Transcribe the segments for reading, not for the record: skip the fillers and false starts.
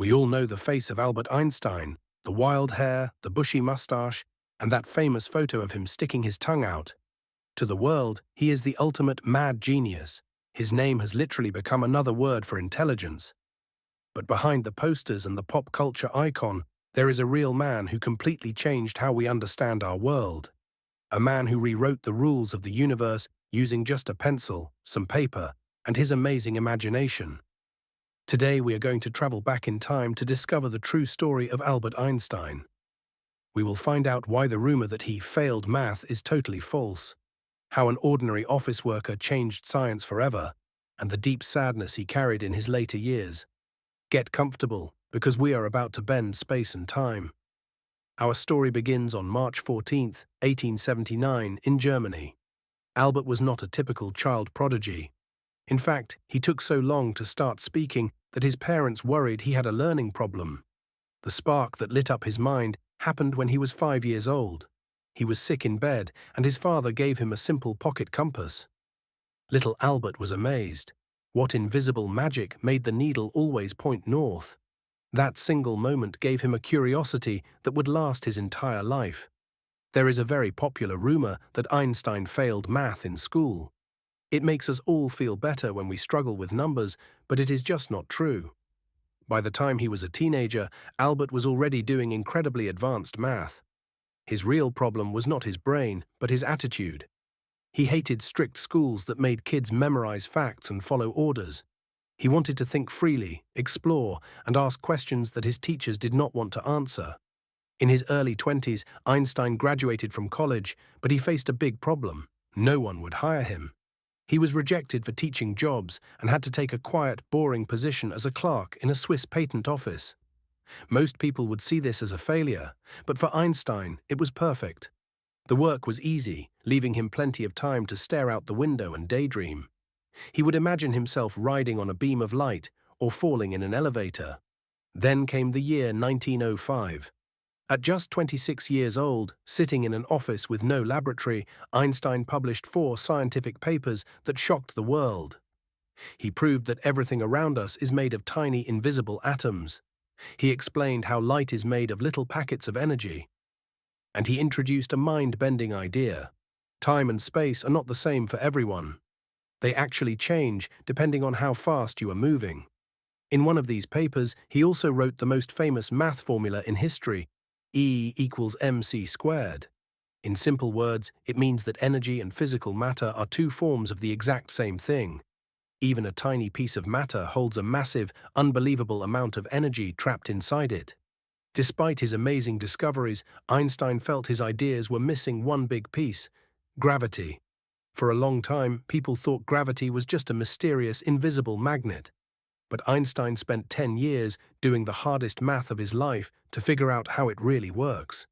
We all know the face of Albert Einstein, the wild hair, the bushy mustache, and that famous photo of him sticking his tongue out. To the world, he is the ultimate mad genius. His name has literally become another word for intelligence. But behind the posters and the pop culture icon, there is a real man who completely changed how we understand our world. A man who rewrote the rules of the universe using just a pencil, some paper, and his amazing imagination. Today we are going to travel back in time to discover the true story of Albert Einstein. We will find out why the rumor that he failed math is totally false, how an ordinary office worker changed science forever, and the deep sadness he carried in his later years. Get comfortable, because we are about to bend space and time. Our story begins on March 14, 1879, in Germany. Albert was not a typical child prodigy. In fact, he took so long to start speaking that his parents worried he had a learning problem. The spark that lit up his mind happened when he was 5 years old. He was sick in bed, and his father gave him a simple pocket compass. Little Albert was amazed. What invisible magic made the needle always point north? That single moment gave him a curiosity that would last his entire life. There is a very popular rumor that Einstein failed math in school. It makes us all feel better when we struggle with numbers, but it is just not true. By the time he was a teenager, Albert was already doing incredibly advanced math. His real problem was not his brain, but his attitude. He hated strict schools that made kids memorize facts and follow orders. He wanted to think freely, explore, and ask questions that his teachers did not want to answer. In his early 20s, Einstein graduated from college, but he faced a big problem. No one would hire him. He was rejected for teaching jobs and had to take a quiet, boring position as a clerk in a Swiss patent office. Most people would see this as a failure, but for Einstein, it was perfect. The work was easy, leaving him plenty of time to stare out the window and daydream. He would imagine himself riding on a beam of light or falling in an elevator. Then came the year 1905. At just 26 years old, sitting in an office with no laboratory, Einstein published 4 scientific papers that shocked the world. He proved that everything around us is made of tiny invisible atoms. He explained how light is made of little packets of energy. And he introduced a mind-bending idea. Time and space are not the same for everyone. They actually change depending on how fast you are moving. In one of these papers, he also wrote the most famous math formula in history, E equals mc squared. In simple words, it means that energy and physical matter are 2 forms of the exact same thing. Even a tiny piece of matter holds a massive, unbelievable amount of energy trapped inside it. Despite his amazing discoveries, Einstein felt his ideas were missing one big piece: gravity. For a long time, people thought gravity was just a mysterious, invisible magnet. But Einstein spent 10 years doing the hardest math of his life to figure out how it really works.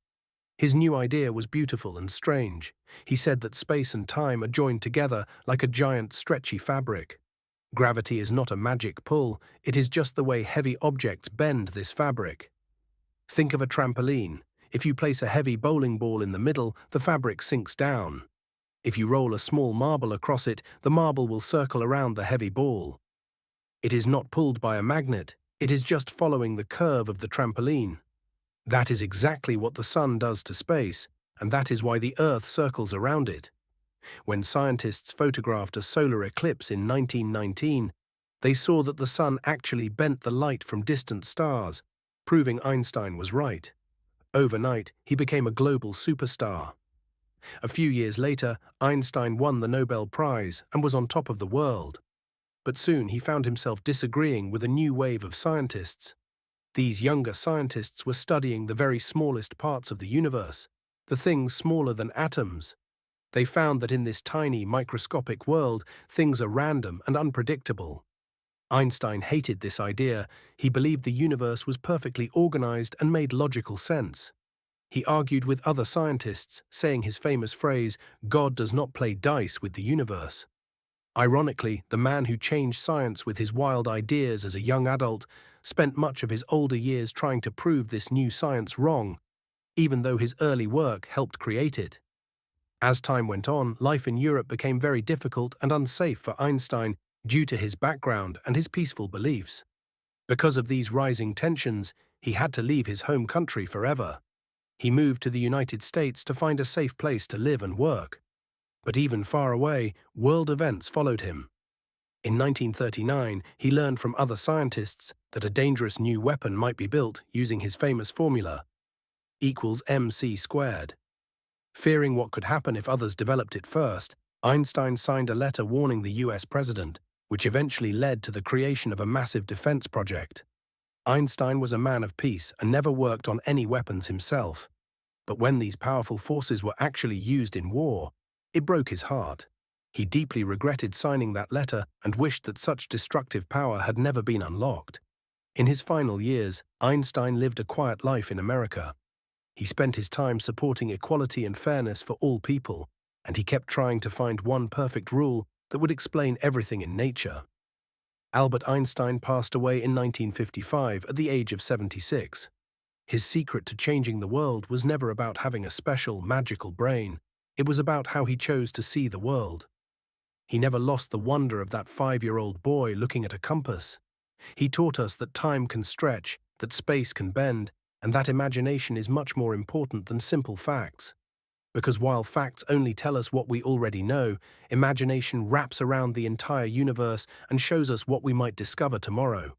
His new idea was beautiful and strange. He said that space and time are joined together like a giant stretchy fabric. Gravity is not a magic pull, it is just the way heavy objects bend this fabric. Think of a trampoline. If you place a heavy bowling ball in the middle, the fabric sinks down. If you roll a small marble across it, the marble will circle around the heavy ball. It is not pulled by a magnet, it is just following the curve of the trampoline. That is exactly what the sun does to space, and that is why the Earth circles around it. When scientists photographed a solar eclipse in 1919, they saw that the sun actually bent the light from distant stars, proving Einstein was right. Overnight, he became a global superstar. A few years later, Einstein won the Nobel Prize and was on top of the world. But soon he found himself disagreeing with a new wave of scientists. These younger scientists were studying the very smallest parts of the universe, the things smaller than atoms. They found that in this tiny, microscopic world, things are random and unpredictable. Einstein hated this idea. He believed the universe was perfectly organized and made logical sense. He argued with other scientists, saying his famous phrase, "God does not play dice with the universe." Ironically, the man who changed science with his wild ideas as a young adult spent much of his older years trying to prove this new science wrong, even though his early work helped create it. As time went on, life in Europe became very difficult and unsafe for Einstein due to his background and his peaceful beliefs. Because of these rising tensions, he had to leave his home country forever. He moved to the United States to find a safe place to live and work. But even far away, world events followed him. In 1939, he learned from other scientists that a dangerous new weapon might be built using his famous formula, equals mc squared. Fearing what could happen if others developed it first, Einstein signed a letter warning the US president, which eventually led to the creation of a massive defense project. Einstein was a man of peace and never worked on any weapons himself. But when these powerful forces were actually used in war, it broke his heart. He deeply regretted signing that letter and wished that such destructive power had never been unlocked. In his final years, Einstein lived a quiet life in America. He spent his time supporting equality and fairness for all people, and he kept trying to find one perfect rule that would explain everything in nature. Albert Einstein passed away in 1955 at the age of 76. His secret to changing the world was never about having a special, magical brain. It was about how he chose to see the world. He never lost the wonder of that 5-year-old boy looking at a compass. He taught us that time can stretch, that space can bend, and that imagination is much more important than simple facts. Because while facts only tell us what we already know, imagination wraps around the entire universe and shows us what we might discover tomorrow.